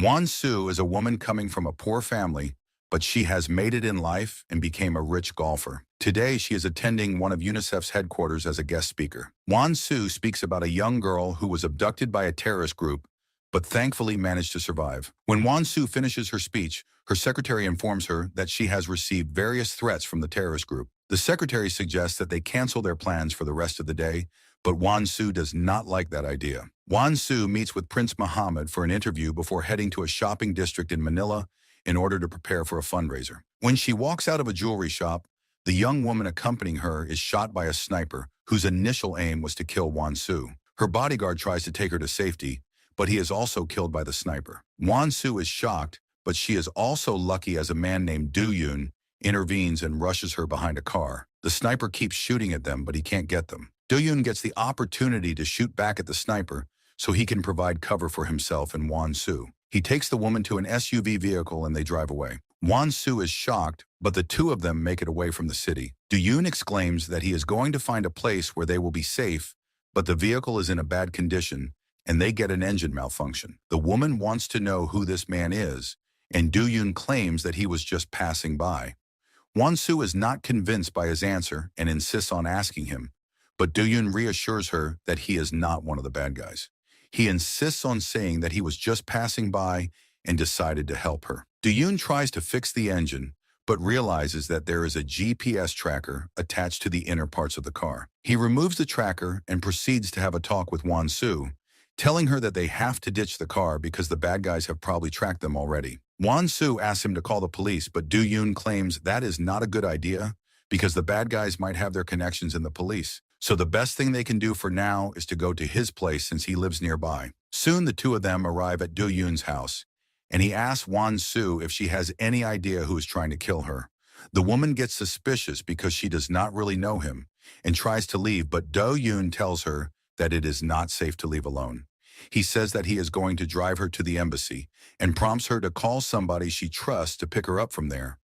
Wan Su is a woman coming from a poor family, but she has made it in life and became a rich golfer. Today, she is attending one of UNICEF's headquarters as a guest speaker. Wan Su speaks about a young girl who was abducted by a terrorist group, but thankfully managed to survive. When Wan Su finishes her speech, her secretary informs her that she has received various threats from the terrorist group. The secretary suggests that they cancel their plans for the rest of the day, but Wan Su does not like that idea. Wan Su meets with Prince Mohammed for an interview before heading to a shopping district in Manila in order to prepare for a fundraiser. When she walks out of a jewelry shop, the young woman accompanying her is shot by a sniper whose initial aim was to kill Wan Su. Her bodyguard tries to take her to safety, but he is also killed by the sniper. Wan Su is shocked, but she is also lucky as a man named Du Yun intervenes and rushes her behind a car. The sniper keeps shooting at them, but he can't get them. Du Yun gets the opportunity to shoot back at the sniper so he can provide cover for himself and Wan Su. He takes the woman to an SUV vehicle and they drive away. Wan Su is shocked, but the two of them make it away from the city. Du Yun exclaims that he is going to find a place where they will be safe, but the vehicle is in a bad condition and they get an engine malfunction. The woman wants to know who this man is, and Du Yun claims that he was just passing by. Wan Su is not convinced by his answer and insists on asking him, but Du Yun reassures her that he is not one of the bad guys. He insists on saying that he was just passing by and decided to help her. Du Yun tries to fix the engine, but realizes that there is a GPS tracker attached to the inner parts of the car. He removes the tracker and proceeds to have a talk with Wan Su, telling her that they have to ditch the car because the bad guys have probably tracked them already. Wan Su asks him to call the police, but Du Yun claims that is not a good idea because the bad guys might have their connections in the police. So the best thing they can do for now is to go to his place since he lives nearby. Soon the two of them arrive at Du Yun's house, and he asks Wan Su if she has any idea who is trying to kill her. The woman gets suspicious because she does not really know him and tries to leave, but Du Yun tells her that it is not safe to leave alone. He says that he is going to drive her to the embassy and prompts her to call somebody she trusts to pick her up from there.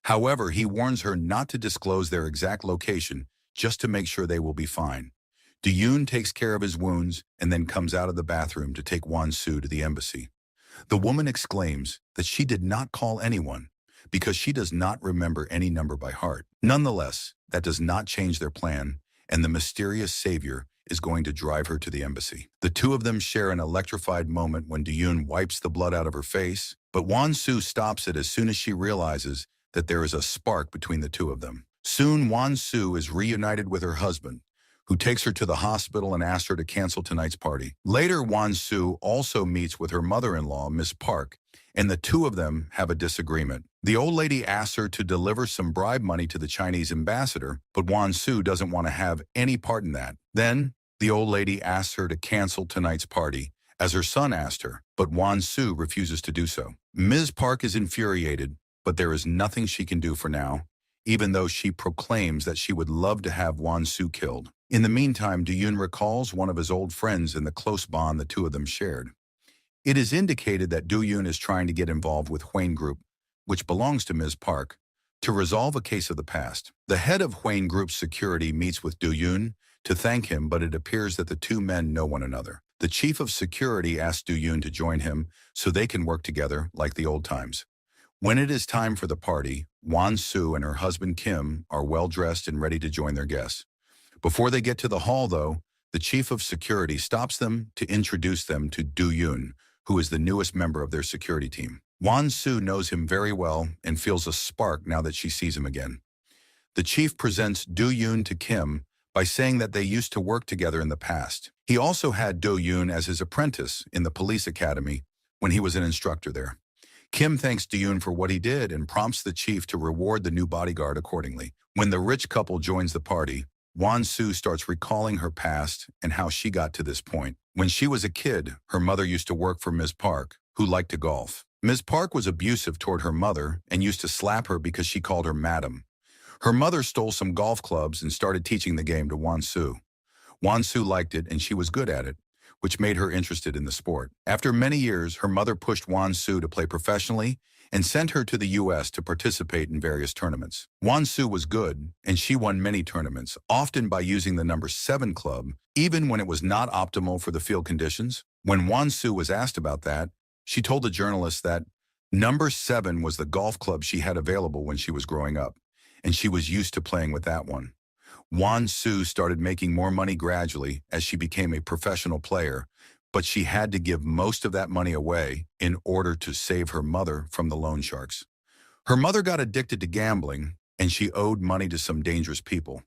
However, he warns her not to disclose their exact location just to make sure they will be fine. Du Yun takes care of his wounds and then comes out of the bathroom to take Wan Su to the embassy. The woman exclaims that she did not call anyone because she does not remember any number by heart. Nonetheless, that does not change their plan, and the mysterious savior is going to drive her to the embassy. The two of them share an electrified moment when Du Yun wipes the blood out of her face, but Wan Su stops it as soon as she realizes that there is a spark between the two of them. Soon, Wan Su is reunited with her husband, who takes her to the hospital and asks her to cancel tonight's party. Later, Wan Su also meets with her mother-in-law, Miss Park, and the two of them have a disagreement. The old lady asks her to deliver some bribe money to the Chinese ambassador, but Wan Su doesn't want to have any part in that. Then, the old lady asks her to cancel tonight's party, as her son asked her, but Wan Su refuses to do so. Ms. Park is infuriated, but there is nothing she can do for now, even though she proclaims that she would love to have Wan Su killed. In the meantime, Du Yun recalls one of his old friends and the close bond the two of them shared. It is indicated that Du Yun is trying to get involved with Huane Group, which belongs to Ms. Park, to resolve a case of the past. The head of Huane Group's security meets with Du Yun to thank him, but it appears that the two men know one another. The chief of security asks Du Yun to join him so they can work together like the old times. When it is time for the party, Wan Su and her husband Kim are well-dressed and ready to join their guests. Before they get to the hall, though, the chief of security stops them to introduce them to Du Yun, who is the newest member of their security team. Wan Su knows him very well and feels a spark now that she sees him again. The chief presents Du Yun to Kim by saying that they used to work together in the past. He also had Du Yun as his apprentice in the police academy when he was an instructor there. Kim thanks Du Yun for what he did and prompts the chief to reward the new bodyguard accordingly. When the rich couple joins the party, Wan Su starts recalling her past and how she got to this point. When she was a kid, her mother used to work for Ms. Park, who liked to golf. Ms. Park was abusive toward her mother and used to slap her because she called her madam. Her mother stole some golf clubs and started teaching the game to Wan Su. Wan Su liked it and she was good at it, which made her interested in the sport. After many years, her mother pushed Wan Su to play professionally and sent her to the U.S. to participate in various tournaments. Wan Su was good, and she won many tournaments, often by using the number 7 club, even when it was not optimal for the field conditions. When Wan Su was asked about that, She told the journalist that number 7 was the golf club she had available when she was growing up, and she was used to playing with that one. Won-Soo started making more money gradually as she became a professional player, but she had to give most of that money away in order to save her mother from the loan sharks. Her mother got addicted to gambling, and she owed money to some dangerous people.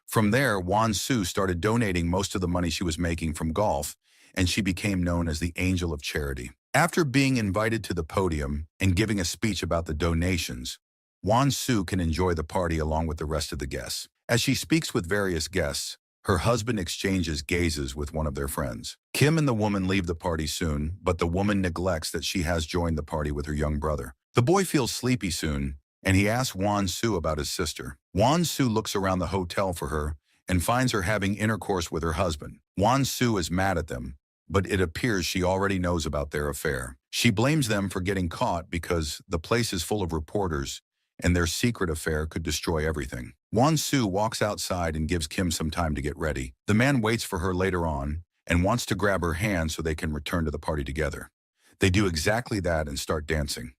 From there, Won-Soo started donating most of the money she was making from golf, and she became known as the Angel of Charity. After being invited to the podium and giving a speech about the donations, Won-Soo can enjoy the party along with the rest of the guests. As she speaks with various guests, her husband exchanges gazes with one of their friends. Kim and the woman leave the party soon, but the woman neglects that she has joined the party with her young brother. The boy feels sleepy soon, and he asks Won-Soo about his sister. Won-Soo looks around the hotel for her and finds her having intercourse with her husband. Won-Soo is mad at them, but it appears she already knows about their affair. She blames them for getting caught because the place is full of reporters and their secret affair could destroy everything. Won-Soo walks outside and gives Kim some time to get ready. The man waits for her later on and wants to grab her hand so they can return to the party together. They do exactly that and start dancing.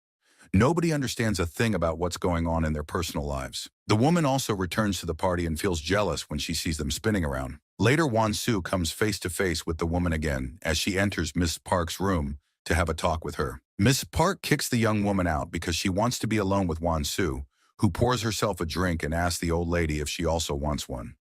Nobody understands a thing about what's going on in their personal lives. The woman also returns to the party and feels jealous when she sees them spinning around. Later, Won-Soo comes face to face with the woman again as she enters Miss Park's room to have a talk with her. Miss Park kicks the young woman out because she wants to be alone with Won-Soo, who pours herself a drink and asks the old lady if she also wants one.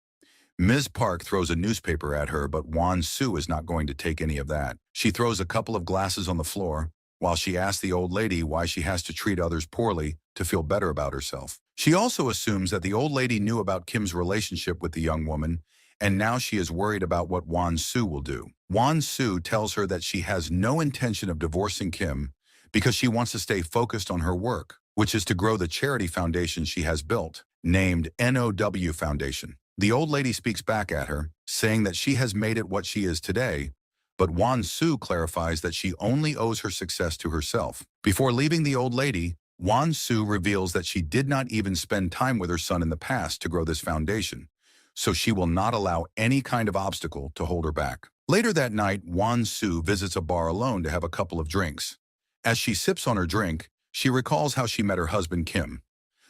Ms. Park throws a newspaper at her, but Won-Soo is not going to take any of that. She throws a couple of glasses on the floor while she asks the old lady why she has to treat others poorly to feel better about herself. She also assumes that the old lady knew about Kim's relationship with the young woman, and now she is worried about what Won-Soo will do. Won-Soo tells her that she has no intention of divorcing Kim because she wants to stay focused on her work, which is to grow the charity foundation she has built, named NOW Foundation. The old lady speaks back at her, saying that she has made it what she is today, but Won-Soo clarifies that she only owes her success to herself. Before leaving the old lady, Won-Soo reveals that she did not even spend time with her son in the past to grow this foundation, so she will not allow any kind of obstacle to hold her back. Later that night, Won-Soo visits a bar alone to have a couple of drinks. As she sips on her drink, she recalls how she met her husband Kim.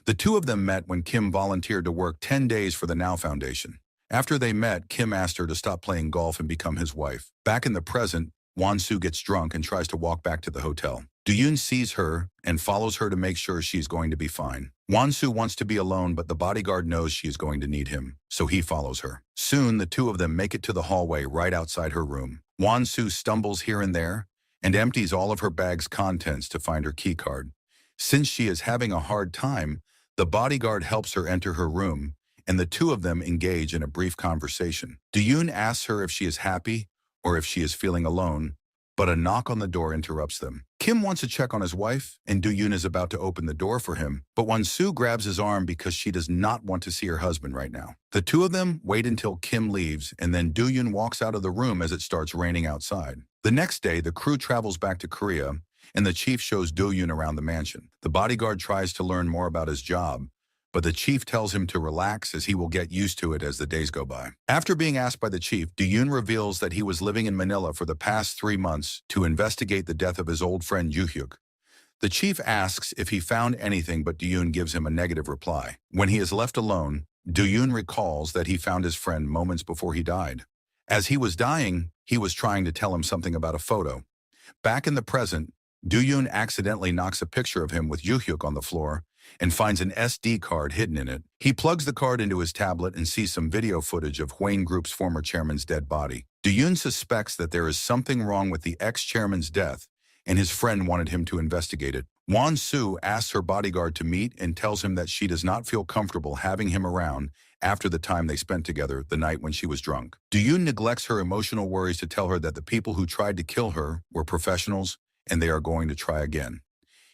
The two of them met when Kim volunteered to work 10 days for the Now Foundation. After they met, Kim asked her to stop playing golf and become his wife. Back in the present, Won-Soo gets drunk and tries to walk back to the hotel. Do-yoon sees her and follows her to make sure she's going to be fine. Won-Soo wants to be alone, but the bodyguard knows she is going to need him, so he follows her. Soon, the two of them make it to the hallway right outside her room. Won-Soo stumbles here and there and empties all of her bag's contents to find her keycard. Since she is having a hard time, the bodyguard helps her enter her room, and the two of them engage in a brief conversation. Do-yoon asks her if she is happy or if she is feeling alone, but a knock on the door interrupts them. Kim wants to check on his wife, and Do-yoon is about to open the door for him, but Won-Soo grabs his arm because she does not want to see her husband right now. The two of them wait until Kim leaves, and then Do-yoon walks out of the room as it starts raining outside. The next day, the crew travels back to Korea, and the chief shows Do-yoon around the mansion. The bodyguard tries to learn more about his job, but the chief tells him to relax as he will get used to it as the days go by. After being asked by the chief, Do-yoon reveals that he was living in Manila for the past 3 months to investigate the death of his old friend Yoo-hyuk. The chief asks if he found anything, but Do-yoon gives him a negative reply. When he is left alone, Do-yoon recalls that he found his friend moments before he died. As he was dying, he was trying to tell him something about a photo. Back in the present, Do-yoon accidentally knocks a picture of him with Yoo-hyuk on the floor and finds an SD card hidden in it. He plugs the card into his tablet and sees some video footage of Hwang Group's former chairman's dead body. Do-yoon suspects that there is something wrong with the ex-chairman's death, and his friend wanted him to investigate it. Won-Soo asks her bodyguard to meet and tells him that she does not feel comfortable having him around after the time they spent together the night when she was drunk. Do-yoon neglects her emotional worries to tell her that the people who tried to kill her were professionals and they are going to try again.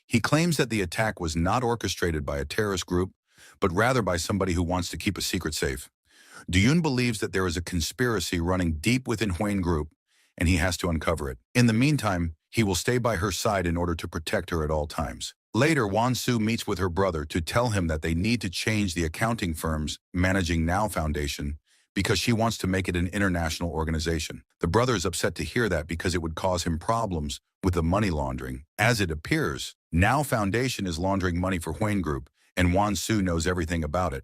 He claims that the attack was not orchestrated by a terrorist group, but rather by somebody who wants to keep a secret safe. Do-yoon believes that there is a conspiracy running deep within Hwang Group, and he has to uncover it. In the meantime, he will stay by her side in order to protect her at all times. Later, Won-Soo meets with her brother to tell him that they need to change the accounting firms managing Now Foundation because she wants to make it an international organization. The brother is upset to hear that because it would cause him problems with the money laundering. As it appears, Now Foundation is laundering money for Huane Group, and Wan Su knows everything about it.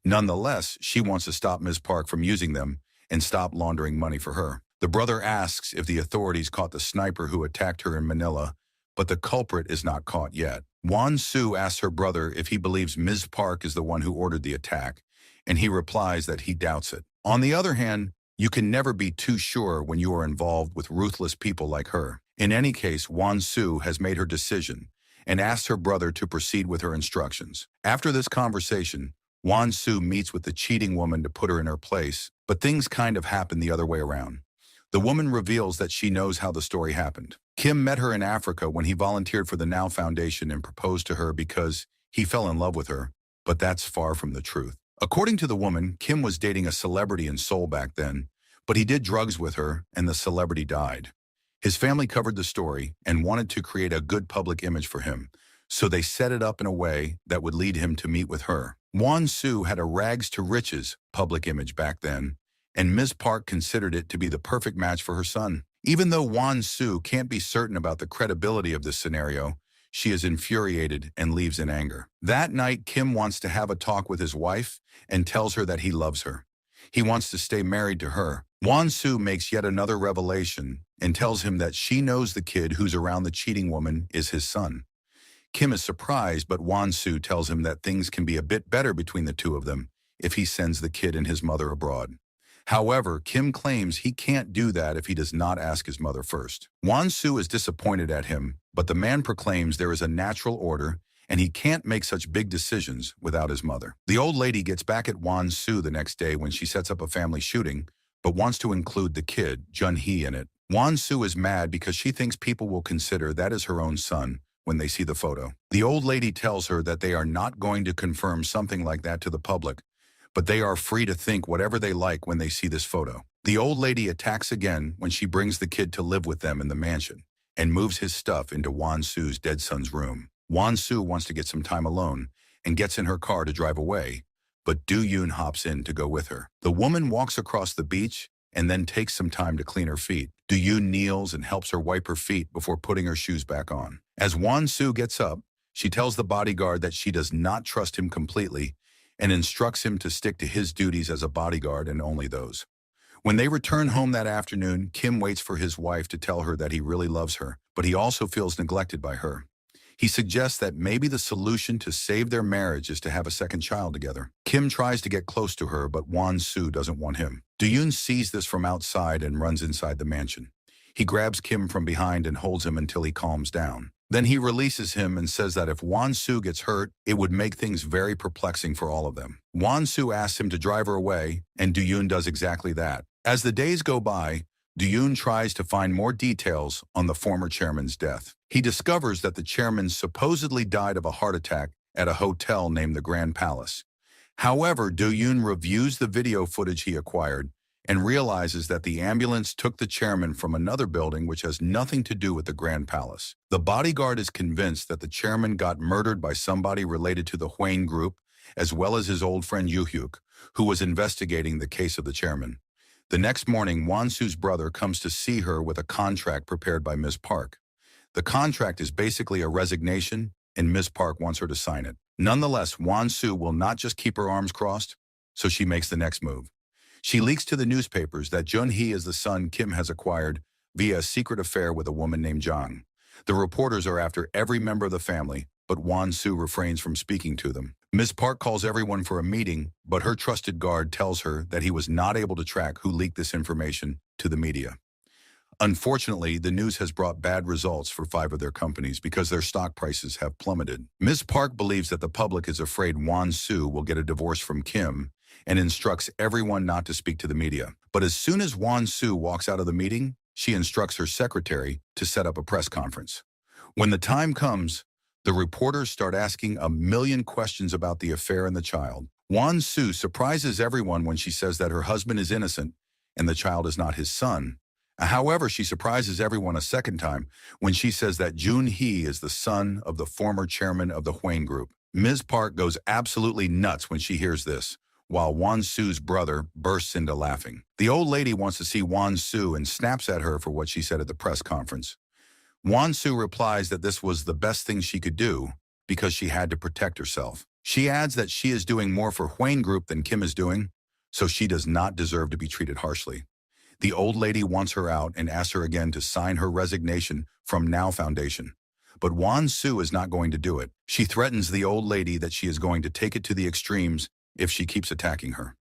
Nonetheless, she wants to stop Ms. Park from using them and stop laundering money for her. The brother asks if the authorities caught the sniper who attacked her in Manila, but the culprit is not caught yet. Wan Su asks her brother if he believes Ms. Park is the one who ordered the attack, and he replies that he doubts it. On the other hand, you can never be too sure when you are involved with ruthless people like her. In any case, Wan Su has made her decision and asked her brother to proceed with her instructions. After this conversation, Wan Su meets with the cheating woman to put her in her place, but things kind of happen the other way around. The woman reveals that she knows how the story happened. Kim met her in Africa when he volunteered for the Now Foundation and proposed to her because he fell in love with her, but that's far from the truth. According to the woman, Kim was dating a celebrity in Seoul back then, but he did drugs with her and the celebrity died. His family covered the story and wanted to create a good public image for him, so they set it up in a way that would lead him to meet with her. Wan Su had a rags to riches public image back then, and Ms. Park considered it to be the perfect match for her son. Even though Wan Su can't be certain about the credibility of this scenario, she is infuriated and leaves in anger. That night, Kim wants to have a talk with his wife and tells her that he loves her. He wants to stay married to her. Wan Su makes yet another revelation and tells him that she knows the kid who's around the cheating woman is his son. Kim is surprised, but Wan Su tells him that things can be a bit better between the two of them if he sends the kid and his mother abroad. However, Kim claims he can't do that if he does not ask his mother first. Wan Su is disappointed at him, but the man proclaims there is a natural order and he can't make such big decisions without his mother. The old lady gets back at Wan Su the next day when she sets up a family shooting, but wants to include the kid, Jun-hee, in it. Wan Su is mad because she thinks people will consider that is her own son when they see the photo. The old lady tells her that they are not going to confirm something like that to the public, but they are free to think whatever they like when they see this photo. The old lady attacks again when she brings the kid to live with them in the mansion and moves his stuff into Wan Su's dead son's room. Wan Su wants to get some time alone and gets in her car to drive away, but Do-yoon hops in to go with her. The woman walks across the beach and then takes some time to clean her feet. Do-yoon kneels and helps her wipe her feet before putting her shoes back on. As Wan Su gets up, she tells the bodyguard that she does not trust him completely and instructs him to stick to his duties as a bodyguard and only those. When they return home that afternoon, Kim waits for his wife to tell her that he really loves her, but he also feels neglected by her. He suggests that maybe the solution to save their marriage is to have a second child together. Kim tries to get close to her, but Wan Su doesn't want him. Do-yoon sees this from outside and runs inside the mansion. He grabs Kim from behind and holds him until he calms down. Then he releases him and says that if Wan Su gets hurt, it would make things very perplexing for all of them. Wan Su asks him to drive her away, and Do-yoon does exactly that. As the days go by, Do-yoon tries to find more details on the former chairman's death. He discovers that the chairman supposedly died of a heart attack at a hotel named the Grand Palace. However, Do-yoon reviews the video footage he acquired and realizes that the ambulance took the chairman from another building which has nothing to do with the Grand Palace. The bodyguard is convinced that the chairman got murdered by somebody related to the Huane Group, as well as his old friend Yoo-hyuk, who was investigating the case of the chairman. The next morning, Wan Su's brother comes to see her with a contract prepared by Ms. Park. The contract is basically a resignation, and Ms. Park wants her to sign it. Nonetheless, Wan Su will not just keep her arms crossed, so she makes the next move. She leaks to the newspapers that Jun-hee is the son Kim has acquired via a secret affair with a woman named Jang. The reporters are after every member of the family, but Wan Su refrains from speaking to them. Ms. Park calls everyone for a meeting, but her trusted guard tells her that he was not able to track who leaked this information to the media. Unfortunately, the news has brought bad results for 5 of their companies because their stock prices have plummeted. Ms. Park believes that the public is afraid Wan Su will get a divorce from Kim and instructs everyone not to speak to the media. But as soon as Wan Su walks out of the meeting, she instructs her secretary to set up a press conference. When the time comes, the reporters start asking a million questions about the affair and the child. Wan Su surprises everyone when she says that her husband is innocent and the child is not his son. However, she surprises everyone a second time when she says that Jun-hee is the son of the former chairman of the Huane Group. Ms. Park goes absolutely nuts when she hears this. while Wan Su's brother bursts into laughing. The old lady wants to see Wan Su and snaps at her for what she said at the press conference. Wan Su replies that this was the best thing she could do because she had to protect herself. She adds that she is doing more for Huang Group than Kim is doing, so she does not deserve to be treated harshly. The old lady wants her out and asks her again to sign her resignation from Now Foundation. But Wan Su is not going to do it. She threatens the old lady that she is going to take it to the extremes if she keeps attacking her.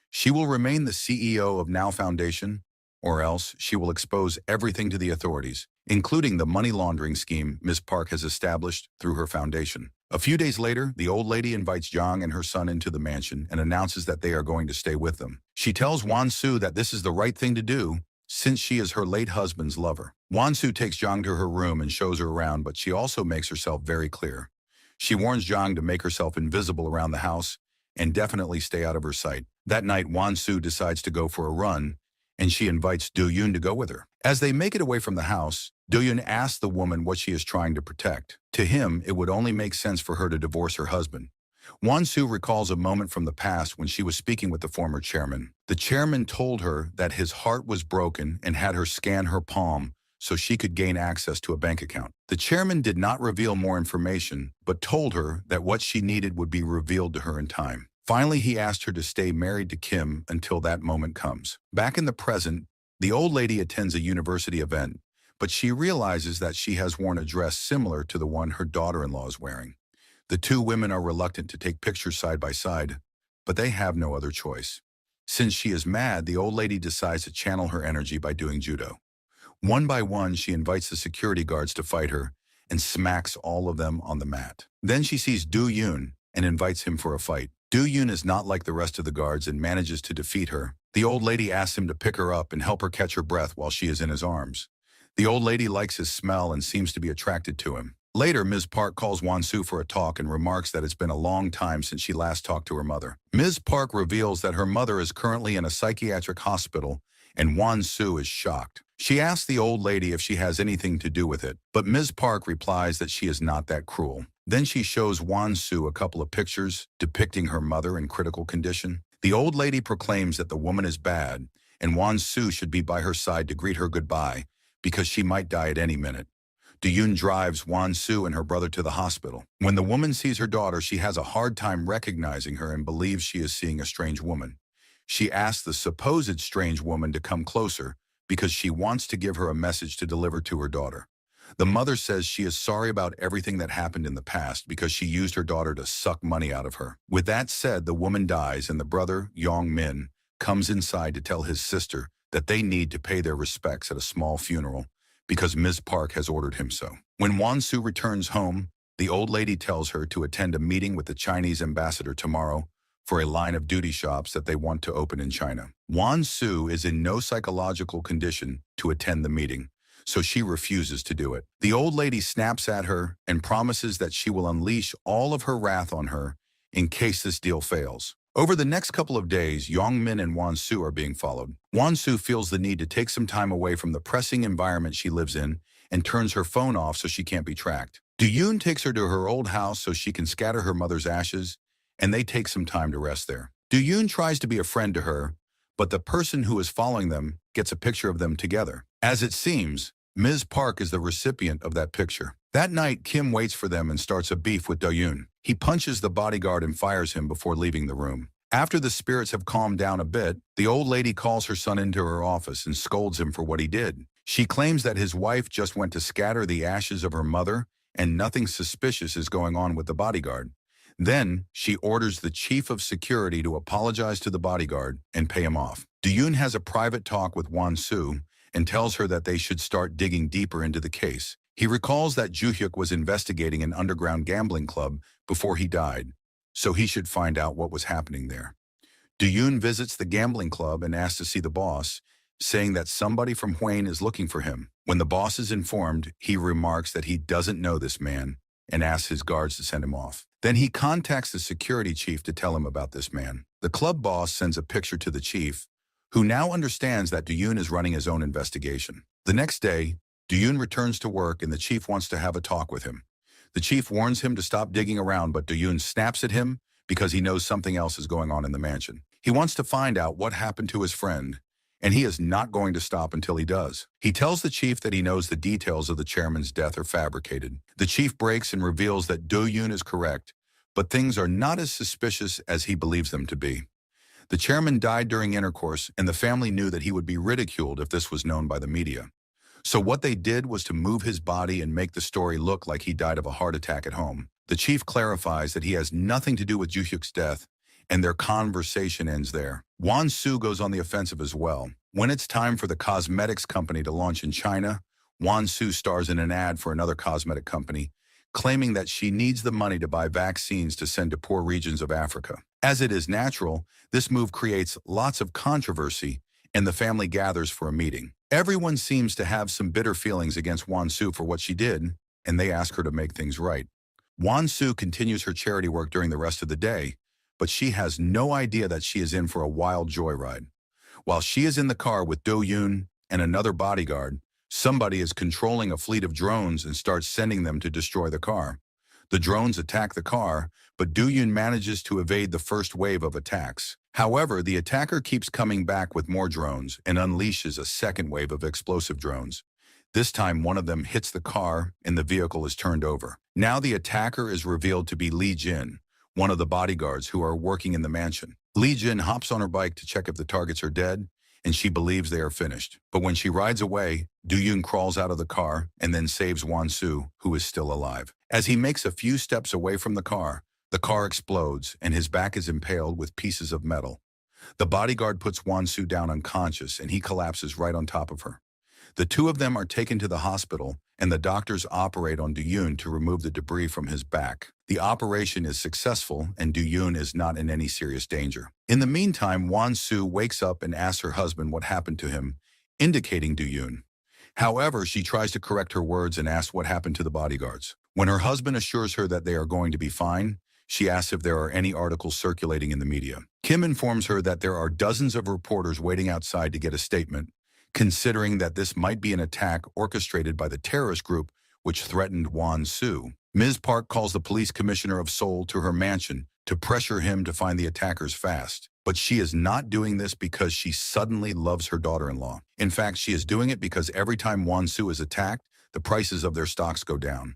She will remain the CEO of Now Foundation, or else she will expose everything to the authorities, including the money laundering scheme Ms. Park has established through her foundation. A few days later, the old lady invites Jiang and her son into the mansion and announces that they are going to stay with them. She tells Wan Su that this is the right thing to do since she is her late husband's lover. Wan Su takes Jiang to her room and shows her around, but she also makes herself very clear. She warns Jiang to make herself invisible around the house and definitely stay out of her sight. That night, Wan Su decides to go for a run, and she invites Do Yoon to go with her. As they make it away from the house, Do Yoon asks the woman what she is trying to protect. To him, it would only make sense for her to divorce her husband. Wan Su recalls a moment from the past when she was speaking with the former chairman. The chairman told her that his heart was broken and had her scan her palm so she could gain access to a bank account. The chairman did not reveal more information, but told her that what she needed would be revealed to her in time. Finally, he asked her to stay married to Kim until that moment comes. Back in the present, the old lady attends a university event, but she realizes that she has worn a dress similar to the one her daughter-in-law is wearing. The two women are reluctant to take pictures side by side, but they have no other choice. Since she is mad, the old lady decides to channel her energy by doing judo. One by one, she invites the security guards to fight her and smacks all of them on the mat. Then she sees Do Yoon and invites him for a fight. Do Yoon is not like the rest of the guards and manages to defeat her. The old lady asks him to pick her up and help her catch her breath while she is in his arms. The old lady likes his smell and seems to be attracted to him. Later, Ms. Park calls Wan Su for a talk and remarks that it's been a long time since she last talked to her mother. Ms. Park reveals that her mother is currently in a psychiatric hospital, and Wan Su is shocked. She asks the old lady if she has anything to do with it, but Ms. Park replies that she is not that cruel. Then she shows Wan Su a couple of pictures depicting her mother in critical condition. The old lady proclaims that the woman is bad, and Wan Su should be by her side to greet her goodbye, because she might die at any minute. Do Yoon drives Wan Su and her brother to the hospital. When the woman sees her daughter, she has a hard time recognizing her and believes she is seeing a strange woman. She asks the supposed strange woman to come closer because she wants to give her a message to deliver to her daughter. The mother says she is sorry about everything that happened in the past because she used her daughter to suck money out of her. With that said, the woman dies and the brother, Yong Min, comes inside to tell his sister that they need to pay their respects at a small funeral because Ms. Park has ordered him so. When Wan Su returns home, the old lady tells her to attend a meeting with the Chinese ambassador tomorrow for a line of duty shops that they want to open in China. Wan Su is in no psychological condition to attend the meeting, so she refuses to do it. The old lady snaps at her and promises that she will unleash all of her wrath on her in case this deal fails. Over the next couple of days, Yong Min and Wan Su are being followed. Wan Su feels the need to take some time away from the pressing environment she lives in and turns her phone off so she can't be tracked. Do Yoon takes her to her old house so she can scatter her mother's ashes, and they take some time to rest there. Do Yoon tries to be a friend to her, but the person who is following them gets a picture of them together. As it seems, Ms. Park is the recipient of that picture. That night, Kim waits for them and starts a beef with Do Yoon. He punches the bodyguard and fires him before leaving the room. After the spirits have calmed down a bit, the old lady calls her son into her office and scolds him for what he did. She claims that his wife just went to scatter the ashes of her mother and nothing suspicious is going on with the bodyguard. Then, she orders the chief of security to apologize to the bodyguard and pay him off. Do Yoon has a private talk with Wan Su and tells her that they should start digging deeper into the case. He recalls that Joo-hyuk was investigating an underground gambling club before he died, so he should find out what was happening there. Do Yoon visits the gambling club and asks to see the boss, saying that somebody from Hwayne is looking for him. When the boss is informed, he remarks that he doesn't know this man and asks his guards to send him off. Then he contacts the security chief to tell him about this man. The club boss sends a picture to the chief, who now understands that Do Yoon is running his own investigation. The next day, Do Yoon returns to work and the chief wants to have a talk with him. The chief warns him to stop digging around, but Do Yoon snaps at him because he knows something else is going on in the mansion. He wants to find out what happened to his friend, and he is not going to stop until he does. He tells the chief that he knows the details of the chairman's death are fabricated. The chief breaks and reveals that Do-yoon is correct, but things are not as suspicious as he believes them to be. The chairman died during intercourse, and the family knew that he would be ridiculed if this was known by the media. So what they did was to move his body and make the story look like he died of a heart attack at home. The chief clarifies that he has nothing to do with Ju-hyuk's death, and their conversation ends there. Won-soo goes on the offensive as well. When it's time for the cosmetics company to launch in China, Won-soo stars in an ad for another cosmetic company, claiming that she needs the money to buy vaccines to send to poor regions of Africa. As it is natural, this move creates lots of controversy, and the family gathers for a meeting. Everyone seems to have some bitter feelings against Won-soo for what she did, and they ask her to make things right. Won-soo continues her charity work during the rest of the day, but she has no idea that she is in for a wild joyride. While she is in the car with Do-yoon and another bodyguard, somebody is controlling a fleet of drones and starts sending them to destroy the car. The drones attack the car, but Do-yoon manages to evade the first wave of attacks. However, the attacker keeps coming back with more drones and unleashes a second wave of explosive drones. This time, one of them hits the car and the vehicle is turned over. Now the attacker is revealed to be Lee Jin, one of the bodyguards who are working in the mansion. Lee Jin hops on her bike to check if the targets are dead, and she believes they are finished. But when she rides away, Do-yoon crawls out of the car and then saves Won-soo, who is still alive. As he makes a few steps away from the car explodes and his back is impaled with pieces of metal. The bodyguard puts Won-soo down unconscious and he collapses right on top of her. The two of them are taken to the hospital and the doctors operate on Do-yoon to remove the debris from his back. The operation is successful and Do-yoon is not in any serious danger. In the meantime, Won-soo wakes up and asks her husband what happened to him, indicating Do-yoon. However, she tries to correct her words and asks what happened to the bodyguards. When her husband assures her that they are going to be fine, she asks if there are any articles circulating in the media. Kim informs her that there are dozens of reporters waiting outside to get a statement, considering that this might be an attack orchestrated by the terrorist group which threatened Won-soo. Ms. Park calls the police commissioner of Seoul to her mansion to pressure him to find the attackers fast. But she is not doing this because she suddenly loves her daughter-in-law. In fact, she is doing it because every time Won-soo is attacked, the prices of their stocks go down.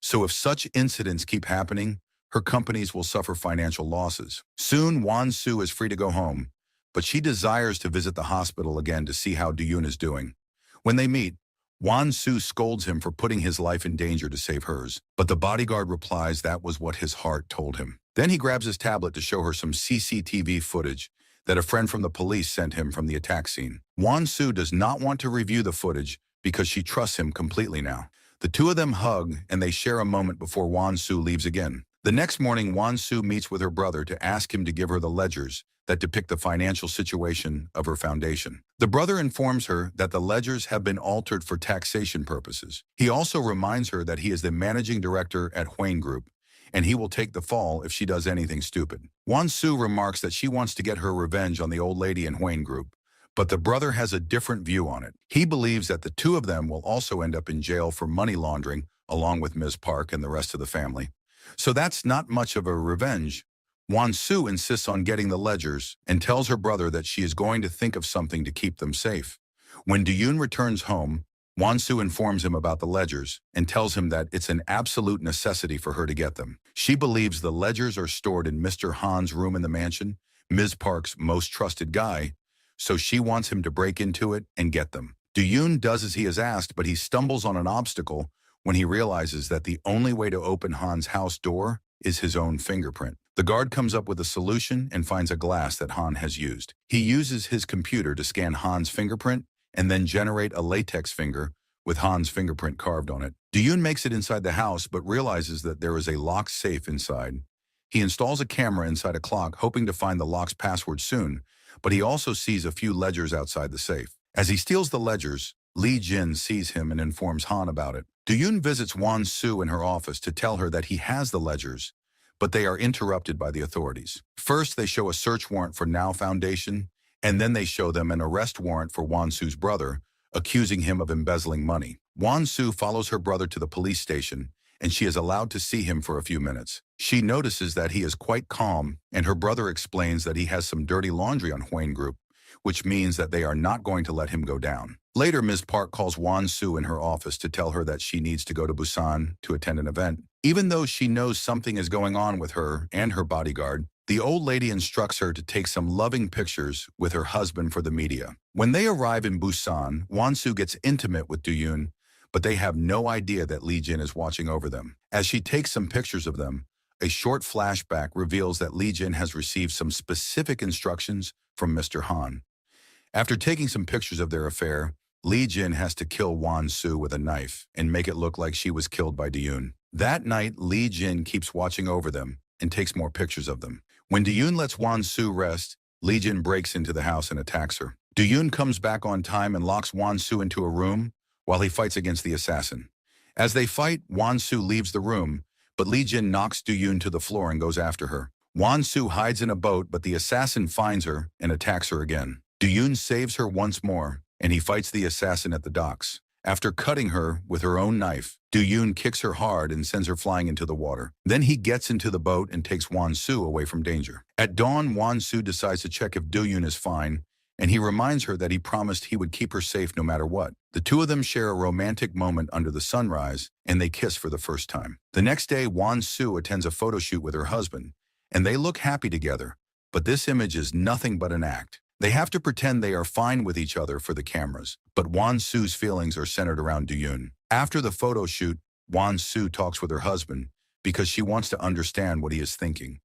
So if such incidents keep happening, her companies will suffer financial losses. Soon, Won-soo is free to go home, but she desires to visit the hospital again to see how Do-yoon is doing. When they meet, Won-soo scolds him for putting his life in danger to save hers, but the bodyguard replies that was what his heart told him. Then he grabs his tablet to show her some CCTV footage that a friend from the police sent him from the attack scene. Won-soo does not want to review the footage because she trusts him completely now. The two of them hug and they share a moment before Won-soo leaves again. The next morning, Won-soo meets with her brother to ask him to give her the ledgers that depict the financial situation of her foundation. The brother informs her that the ledgers have been altered for taxation purposes. He also reminds her that he is the managing director at Hwayne Group, and he will take the fall if she does anything stupid. Won-soo remarks that she wants to get her revenge on the old lady in Hwayne Group, but the brother has a different view on it. He believes that the two of them will also end up in jail for money laundering, along with Ms. Park and the rest of the family. So that's not much of a revenge. Won-soo insists on getting the ledgers and tells her brother that she is going to think of something to keep them safe. When Do-yoon returns home, Won-soo informs him about the ledgers and tells him that it's an absolute necessity for her to get them. She believes the ledgers are stored in Mr. Han's room in the mansion, Ms. Park's most trusted guy, so she wants him to break into it and get them. Do-yoon does as he is asked, but he stumbles on an obstacle when he realizes that the only way to open Han's house door is his own fingerprint. The guard comes up with a solution and finds a glass that Han has used. He uses his computer to scan Han's fingerprint and then generate a latex finger with Han's fingerprint carved on it. Do-yoon makes it inside the house but realizes that there is a locked safe inside. He installs a camera inside a clock, hoping to find the lock's password soon, but he also sees a few ledgers outside the safe. As he steals the ledgers, Lee Jin sees him and informs Han about it. Do-yoon visits Won-soo in her office to tell her that he has the ledgers, but they are interrupted by the authorities. First, they show a search warrant for Now Foundation, and then they show them an arrest warrant for Won-soo's brother, accusing him of embezzling money. Won-soo follows her brother to the police station and she is allowed to see him for a few minutes. She notices that he is quite calm, and her brother explains that he has some dirty laundry on Huane Group, which means that they are not going to let him go down. Later, Ms. Park calls Wan Su in her office to tell her that she needs to go to Busan to attend an event. Even though she knows something is going on with her and her bodyguard, the old lady instructs her to take some loving pictures with her husband for the media. When they arrive in Busan, Wan Su gets intimate with Do-yoon, but they have no idea that Lee Jin is watching over them. As she takes some pictures of them, a short flashback reveals that Lee Jin has received some specific instructions from Mr. Han. After taking some pictures of their affair, Lee Jin has to kill Wan Su with a knife and make it look like she was killed by Do-yoon. That night, Lee Jin keeps watching over them and takes more pictures of them. When Do-yoon lets Wan Su rest, Lee Jin breaks into the house and attacks her. Do-yoon comes back on time and locks Wan Su into a room while he fights against the assassin. As they fight, Wan Su leaves the room, but Lee Jin knocks Do-yoon to the floor and goes after her. Wan Su hides in a boat, but the assassin finds her and attacks her again. Do-yoon saves her once more, and he fights the assassin at the docks. After cutting her with her own knife, Do-yoon kicks her hard and sends her flying into the water. Then he gets into the boat and takes Wan Su away from danger. At dawn, Wan Su decides to check if Do-yoon is fine, and he reminds her that he promised he would keep her safe no matter what. The two of them share a romantic moment under the sunrise, and they kiss for the first time. The next day, Wan Su attends a photo shoot with her husband, and they look happy together, but this image is nothing but an act. They have to pretend they are fine with each other for the cameras, but Wan Su's feelings are centered around Do-yoon. After the photo shoot, Wan Su talks with her husband because she wants to understand what he is thinking.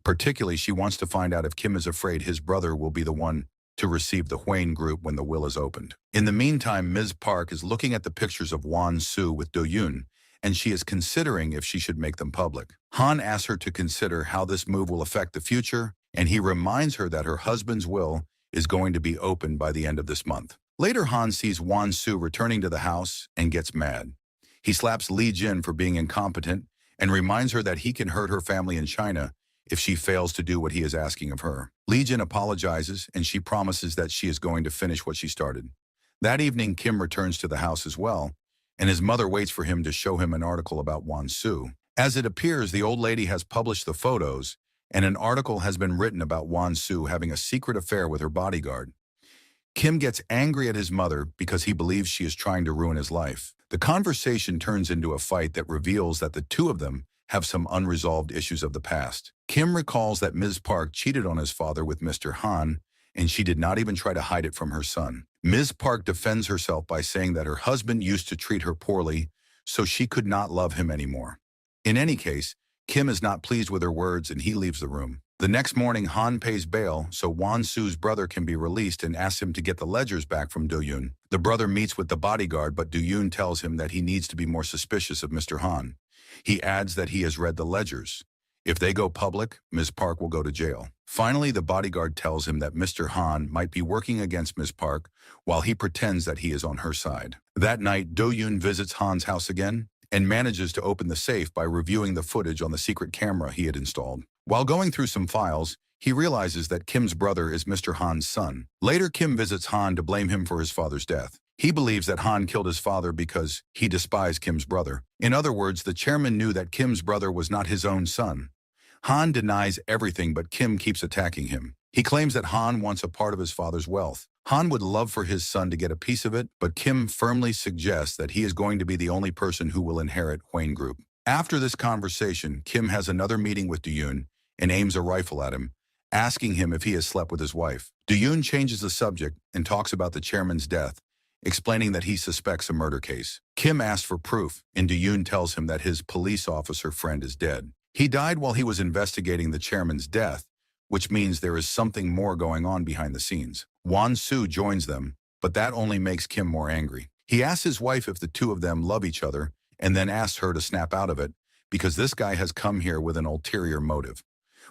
Particularly, she wants to find out if Kim is afraid his brother will be the one to receive the Huane Group when the will is opened. In the meantime, Ms. Park is looking at the pictures of Wan Su with Do-yoon, and she is considering if she should make them public. Han asks her to consider how this move will affect the future, and he reminds her that her husband's will is going to be opened by the end of this month. Later, Han sees Wan Su returning to the house and gets mad. He slaps Lee Jin for being incompetent and reminds her that he can hurt her family in China if she fails to do what he is asking of her. Lee Jin apologizes, and she promises that she is going to finish what she started. That evening, Kim returns to the house as well, and his mother waits for him to show him an article about Wan Su. As it appears, the old lady has published the photos, and an article has been written about Wan Su having a secret affair with her bodyguard. Kim gets angry at his mother because he believes she is trying to ruin his life. The conversation turns into a fight that reveals that the two of them have some unresolved issues of the past. Kim recalls that Ms. Park cheated on his father with Mr. Han, and she did not even try to hide it from her son. Ms. Park defends herself by saying that her husband used to treat her poorly, so she could not love him anymore. In any case, Kim is not pleased with her words and he leaves the room. The next morning, Han pays bail so Wan Su's brother can be released and asks him to get the ledgers back from Do-yoon. The brother meets with the bodyguard, but Do-yoon tells him that he needs to be more suspicious of Mr. Han. He adds that he has read the ledgers. If they go public, Ms. Park will go to jail. Finally, the bodyguard tells him that Mr. Han might be working against Ms. Park while he pretends that he is on her side. That night, Do-yoon visits Han's house again and manages to open the safe by reviewing the footage on the secret camera he had installed. While going through some files, he realizes that Kim's brother is Mr. Han's son. Later, Kim visits Han to blame him for his father's death. He believes that Han killed his father because he despised Kim's brother. In other words, the chairman knew that Kim's brother was not his own son. Han denies everything, but Kim keeps attacking him. He claims that Han wants a part of his father's wealth. Han would love for his son to get a piece of it, but Kim firmly suggests that he is going to be the only person who will inherit Huane Group. After this conversation, Kim has another meeting with Do-yoon and aims a rifle at him, asking him if he has slept with his wife. Do-yoon changes the subject and talks about the chairman's death, explaining that he suspects a murder case. Kim asks for proof, and Do-yoon tells him that his police officer friend is dead. He died while he was investigating the chairman's death, which means there is something more going on behind the scenes. Wan Su joins them, but that only makes Kim more angry. He asks his wife if the two of them love each other, and then asks her to snap out of it, because this guy has come here with an ulterior motive.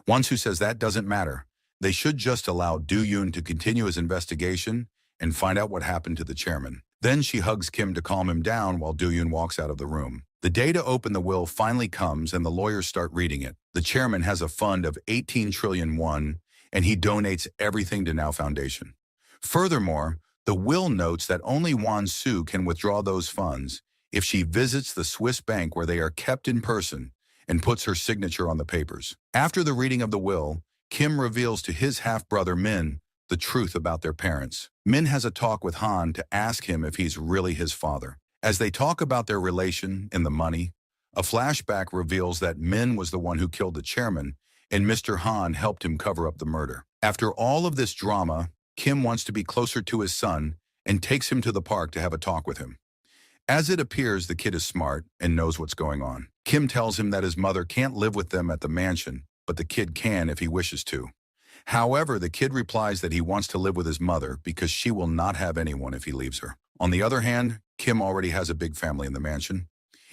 Wan Su says that doesn't matter. They should just allow Do-yoon to continue his investigation and find out what happened to the chairman. Then she hugs Kim to calm him down while Do-yoon walks out of the room. The day to open the will finally comes and the lawyers start reading it. The chairman has a fund of 18 trillion won, and he donates everything to Now Foundation. Furthermore, the will notes that only Wan Su can withdraw those funds if she visits the Swiss bank where they are kept in person and puts her signature on the papers. After the reading of the will, Kim reveals to his half-brother Min the truth about their parents. Min has a talk with Han to ask him if he's really his father. As they talk about their relation and the money, a flashback reveals that Min was the one who killed the chairman and Mr. Han helped him cover up the murder. After all of this drama, Kim wants to be closer to his son and takes him to the park to have a talk with him. As it appears, the kid is smart and knows what's going on. Kim tells him that his mother can't live with them at the mansion, but the kid can if he wishes to. However, the kid replies that he wants to live with his mother because she will not have anyone if he leaves her. On the other hand, Kim already has a big family in the mansion.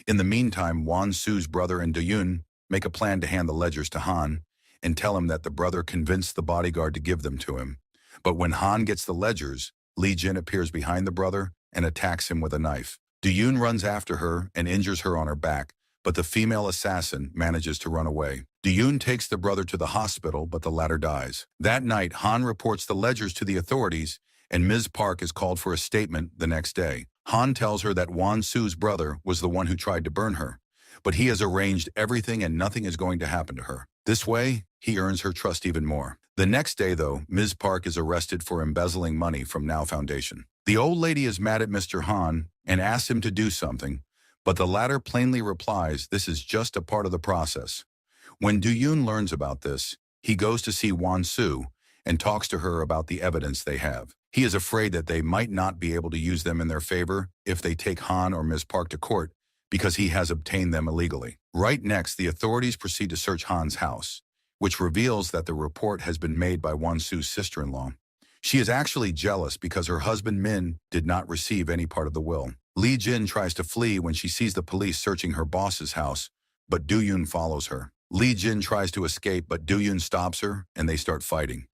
In the meantime, Won-Soo's brother and Do-yoon make a plan to hand the ledgers to Han and tell him that the brother convinced the bodyguard to give them to him. But when Han gets the ledgers, Lee Jin appears behind the brother and attacks him with a knife. Do-yoon runs after her and injures her on her back, but the female assassin manages to run away. Do-yoon takes the brother to the hospital, but the latter dies. That night, Han reports the ledgers to the authorities, and Ms. Park is called for a statement the next day. Han tells her that Won-Soo's brother was the one who tried to burn her, but he has arranged everything and nothing is going to happen to her. This way, he earns her trust even more. The next day, though, Ms. Park is arrested for embezzling money from Now Foundation. The old lady is mad at Mr. Han and asks him to do something, but the latter plainly replies this is just a part of the process. When Do-yoon learns about this, he goes to see Won-Soo and talks to her about the evidence they have. He is afraid that they might not be able to use them in their favor if they take Han or Ms. Park to court because he has obtained them illegally. Right next, the authorities proceed to search Han's house, which reveals that the report has been made by Won-Soo's sister-in-law. She is actually jealous because her husband Min did not receive any part of the will. Lee Jin tries to flee when she sees the police searching her boss's house, but Do-yoon follows her. Lee Jin tries to escape, but Do-yoon stops her and they start fighting.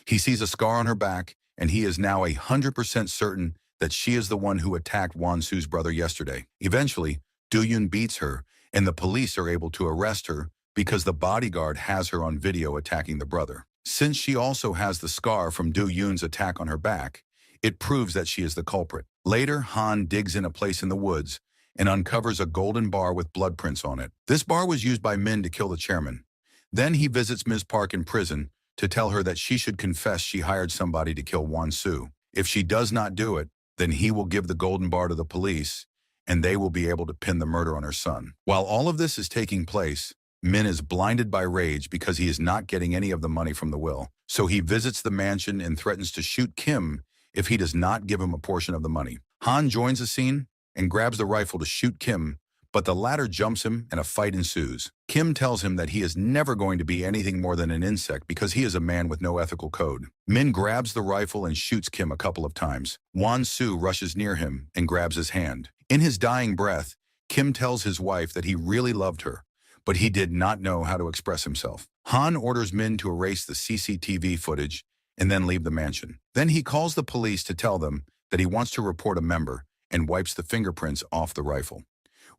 He sees a scar on her back, and he is now 100% certain that she is the one who attacked Won-Soo's brother yesterday. Eventually, Do-yoon beats her, and the police are able to arrest her because the bodyguard has her on video attacking the brother. Since she also has the scar from Do-yoon's attack on her back, it proves that she is the culprit. Later, Han digs in a place in the woods and uncovers a golden bar with blood prints on it. This bar was used by Min to kill the chairman. Then he visits Ms. Park in prison to tell her that she should confess she hired somebody to kill Won-Soo. If she does not do it, then he will give the golden bar to the police, and they will be able to pin the murder on her son. While all of this is taking place, Min is blinded by rage because he is not getting any of the money from the will. So he visits the mansion and threatens to shoot Kim if he does not give him a portion of the money. Han joins the scene and grabs the rifle to shoot Kim, but the latter jumps him and a fight ensues. Kim tells him that he is never going to be anything more than an insect because he is a man with no ethical code. Min grabs the rifle and shoots Kim a couple of times. Won-Soo rushes near him and grabs his hand. In his dying breath, Kim tells his wife that he really loved her, but he did not know how to express himself. Han orders Min to erase the CCTV footage and then leave the mansion. Then he calls the police to tell them that he wants to report a member and wipes the fingerprints off the rifle.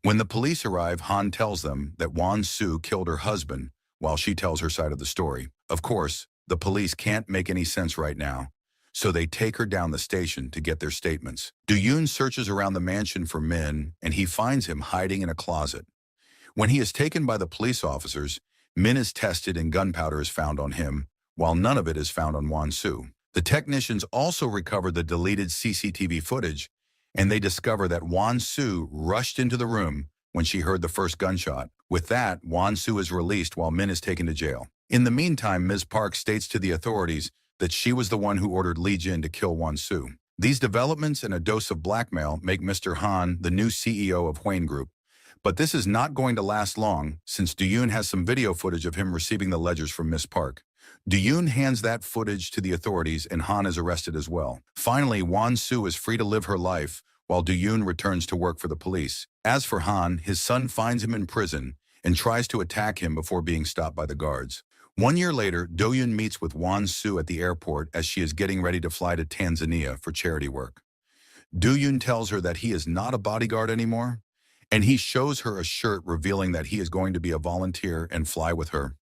When the police arrive, Han tells them that Won-Soo killed her husband while she tells her side of the story. Of course, the police can't make any sense right now, so they take her down the station to get their statements. Do-yoon searches around the mansion for Min, and he finds him hiding in a closet. When he is taken by the police officers, Min is tested and gunpowder is found on him, while none of it is found on Won-Soo. The technicians also recover the deleted CCTV footage, and they discover that Won-Soo rushed into the room when she heard the first gunshot. With that, Won-Soo is released while Min is taken to jail. In the meantime, Ms. Park states to the authorities that she was the one who ordered Lee Jin to kill Won-Soo. These developments and a dose of blackmail make Mr. Han the new CEO of Hwayne Group. But this is not going to last long, since Do-yoon has some video footage of him receiving the ledgers from Ms. Park. Do-yoon hands that footage to the authorities and Han is arrested as well. Finally, Won-Soo is free to live her life while Do-yoon returns to work for the police. As for Han, his son finds him in prison and tries to attack him before being stopped by the guards. 1 year later, Do-yoon meets with Won-Soo at the airport as she is getting ready to fly to Tanzania for charity work. Do-yoon tells her that he is not a bodyguard anymore, and he shows her a shirt revealing that he is going to be a volunteer and fly with her.